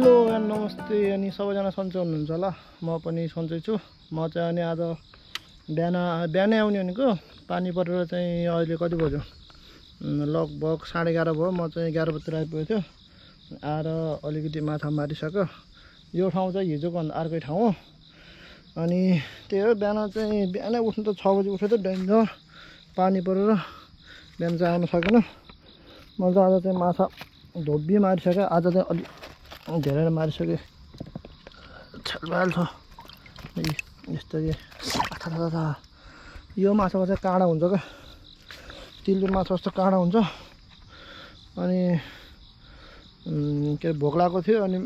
Hello and नमस्ते। अनि सबैजना सन्चै हुनुहुन्छ होला, म पनि सन्चै छु। म चाहिँ अनि आज बिहानै आउने भनेको पानी परेर चाहिँ अहिले कति बज्यो, लगभग 11:30 भयो। म चाहिँ 11 बजीतिर आइपुगेको थियो। आएर अलिकति माछा मारिसक्यो। यो ठाउँ चाहिँ हिजोको भन्दा अर्कै ठाउँ हो। अनि त्यही हो, बिहानै उठ्नु त 6 बजी उठ्यो त डेन्जर पानी परेर बिहान चाहिँ आउनु सकेन। मैले त आज चाहिँ माछा धोबी मारिसकेँ। आज चाहिँ अलि धेरै मारिसकेँ। छेलबाल छ यस्तो कि यो माछाको चाहिँ काँडा हुन्छ क्या, तिलको माछा जस्तो काँडा हुन्छ। अनि के भोक लागेको थियो, अनि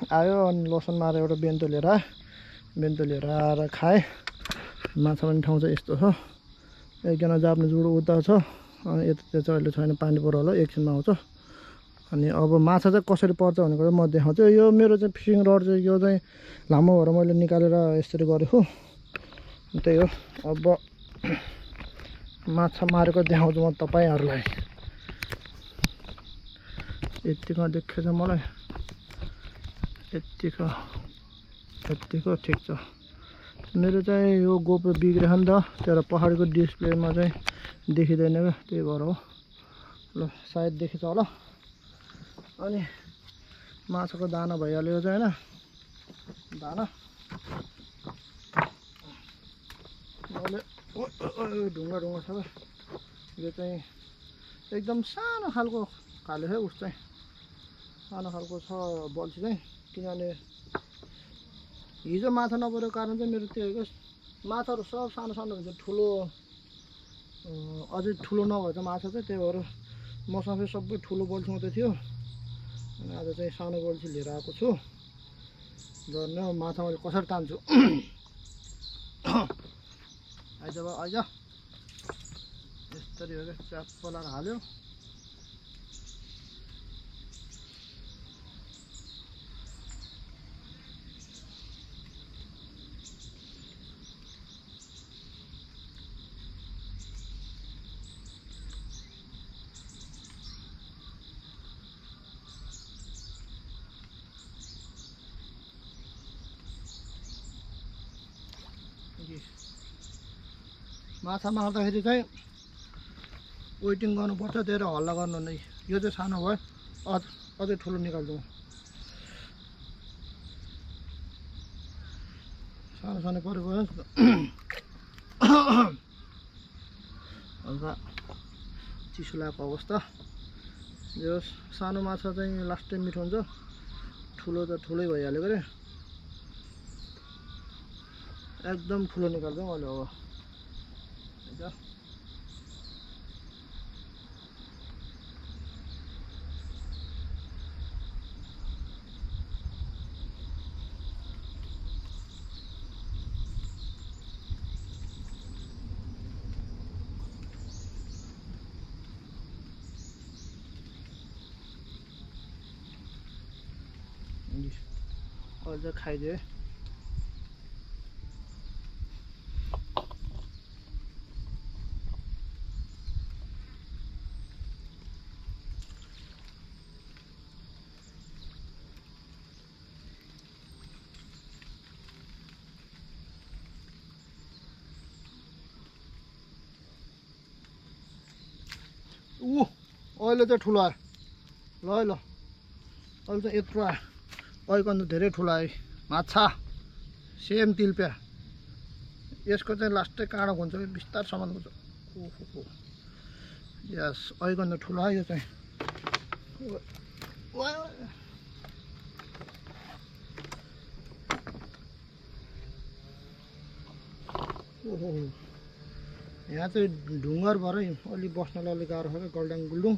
आयो, अनि लसुन मारेर एउटा बेन्तो लिएर आएर खाएँ। माछा पनि ठाउँ चाहिँ यस्तो छ। एकजना जाप्ने जुडो उता छ, अनि यता चाहिँ अहिले छैन, पानी पऱ्यो होला, एकछिनमा आउँछ। अनि अब माछा चाहिँ कसरी पर्छ भनेको चाहिँ म देखाउँछु। यो मेरो चाहिँ फिसिङ रड चाहिँ यो चाहिँ लामो भएर मैले निकालेर यसरी गरेको। त्यही हो, अब माछा मारेको देखाउँछु म तपाईँहरूलाई। यतिको देखेछ मलाई, यतिको ठिक छ। मेरो चाहिँ यो गोप्रो बिग्रेछ नि त, तर पहाडको डिस्प्लेमा चाहिँ देखिँदैन क्या, त्यही भएर हो। ल सायद देखिन्छ होला। अनि माछाको दाना भइहाल्यो चाहिँ होइन, दाना मैले ढुङ्गा छ क्या। यो चाहिँ एकदम सानो खालको खाले है, उस चाहिँ सानो खालको छ बल्छी चाहिँ। किनभने हिजो माछा नपरेको कारण चाहिँ मेरो त्यो हो, माछाहरू सब सानो सानो हुन्छ, ठुलो अझै ठुलो नभए त माछा चाहिँ। त्यही भएर मसँग सबै ठुलो बल्छी मात्रै थियो। अनि आज चाहिँ सानो बल्छी लिएर आएको छु। झन् माछा मैले कसरी तान्छु। आइज यस्तरी हो क्या, च्याप्प लाएर हाल्यो। माछा मार्दाखेरि चाहिँ वेटिङ गर्नुपर्छ, धेरै हल्ला गर्नु नै। यो चाहिँ सानो भयो, अझै ठुलो निकाल्छु। सानो परेको हल्का चिसो लागेको अवस्था। यो सानो माछा चाहिँ लास्टै मिठो हुन्छ, ठुलो त ठुलै भइहाल्यो अरे। एकदम ठुलो निकाल्छु मैले अब। अहिले चाहिँ खाइदिएँ। अहिले चाहिँ ठुलो आयो। ल है ल, अहिले चाहिँ यत्रो आयो। अहिले धेरै ठुलो आयो माछा, सेम तिलपिया। यसको चाहिँ लास्टै काँडो हुन्छ कि बिस्तारसम्म हुन्छ। ओहो यस, अहिले ठुलो आयो यो चाहिँ। ओहो, यहाँ चाहिँ ढुङ्गर भरै अलि बस्नलाई अलिक गाह्रो छ क्या, गल्डाङ गुल्डुङ।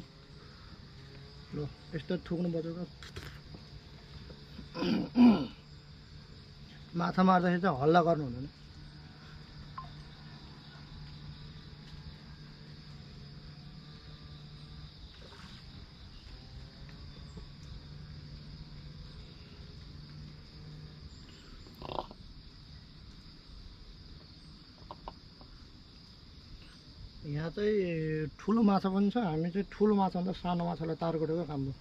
ल यस्तो थुक्नु पर्छ त। माछा मार्दाखेरि चाहिँ हल्ला गर्नु हुँदैन। यहाँ चाहिँ ठुलो माछा पनि छ। हामी चाहिँ ठुलो माछा भन्दा सानो माछालाई तार गरेको काम हो।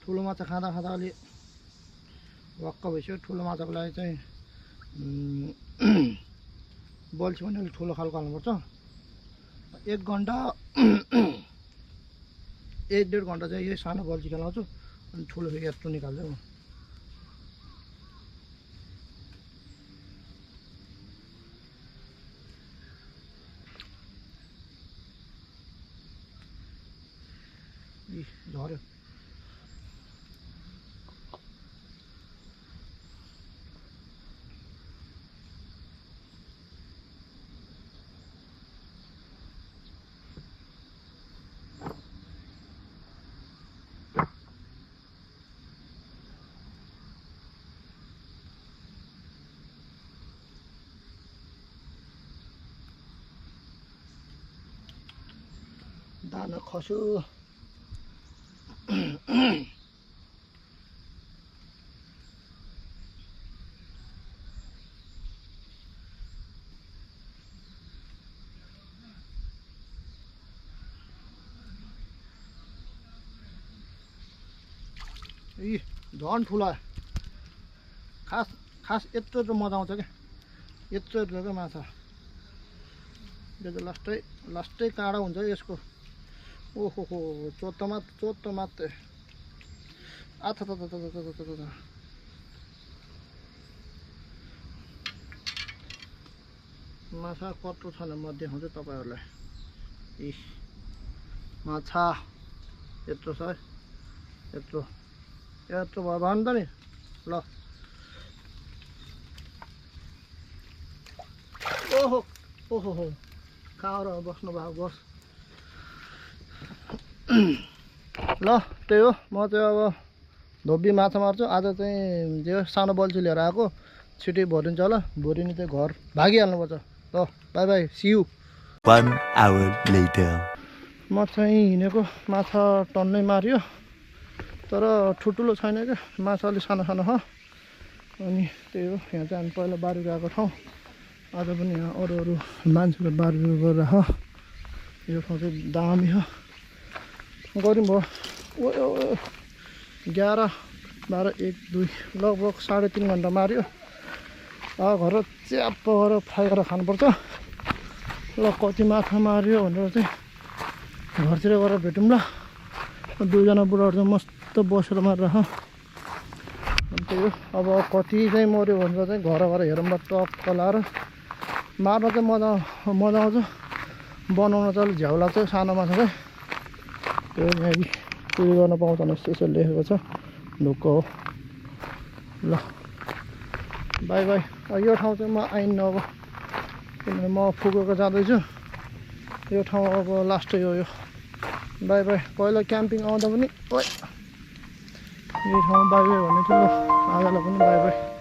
ठुलो माछा खाँदा अलि वाक्क भइसक्यो। ठुलो माछाको लागि चाहिँ बल्छी पनि अलिक ठुलो खालको हाल्नुपर्छ। 1 घन्टा 1-1.5 घन्टा चाहिँ यही सानो बल्छी खेलाउँछु अनि ठुलो फेरि यत्रो निकाल्छु म। झऱ्यो। दाना खस्यो। झन् ठुला खास खास यत्रो मजा आउँछ क्या। यत्रो क्या माछा। यो चाहिँ लास्टै काँडा हुन्छ यसको। ओहो हो चोत्तो मात्रै आथा त माछा कत्रो छ म देखाउँछु तपाईँहरूलाई। माछा यत्रो छ है। यत्रो भयो भन्नु त नि। ल ओहो ओहो हो कहाँ र बस्नु भएको बस। ल त्यही हो। म चाहिँ अब धोबी माछा मार्छु। आज चाहिँ जे सानो बल्छी लिएर आएको। छिटै भरिन्छ होला। भरिनु चाहिँ घर भागिहाल्नुपर्छ। ल bye bye see you. 1 hour later. म चाहिँ हिँडेको माछा टन्नै मारियो तर ठुल्ठुलो छैन क्या। माछा अलिक सानो छ। अनि त्यही हो। यहाँ चाहिँ हामी पहिला बारी गएको ठाउँ। आज पनि यहाँ अरू मान्छेले बारी गरेर यो ठाउँ चाहिँ दामी हो। गऱ्यौँ भयो 11, 12, 1, 2 लगभग 3.5 घन्टा माऱ्यो। घर च्याप्प गरेर फ्राई गरेर खानुपर्छ। ल कति माछा माऱ्यो भनेर चाहिँ घरतिर गएर भेटौँ ल। 2 जना बुढाहरू चाहिँ मस्त बसेर मारेर अनि त्यही हो। अब कति चाहिँ मऱ्यो भनेर चाहिँ घर हेरौँ ल। टक्क लाएर मार्न चाहिँ मजा आउँछ। बनाउन चाहिँ अलिक झ्याउ लाग्छ सानो माछा चाहिँ। त्यो यहाँदेखि चुरी गर्न पाउँछ भने यसो लेखेको छ। ढुक्क हो। ल बाई बाई। यो ठाउँ चाहिँ म आइन्न अब किनभने म फुकुका जाँदैछु। यो ठाउँ अब लास्टै हो यो। By by. पहिला क्याम्पिङ आउँदा पनि यो ठाउँ बाई बाई भन्ने थियो। ल आजलाई पनि बाई बाई।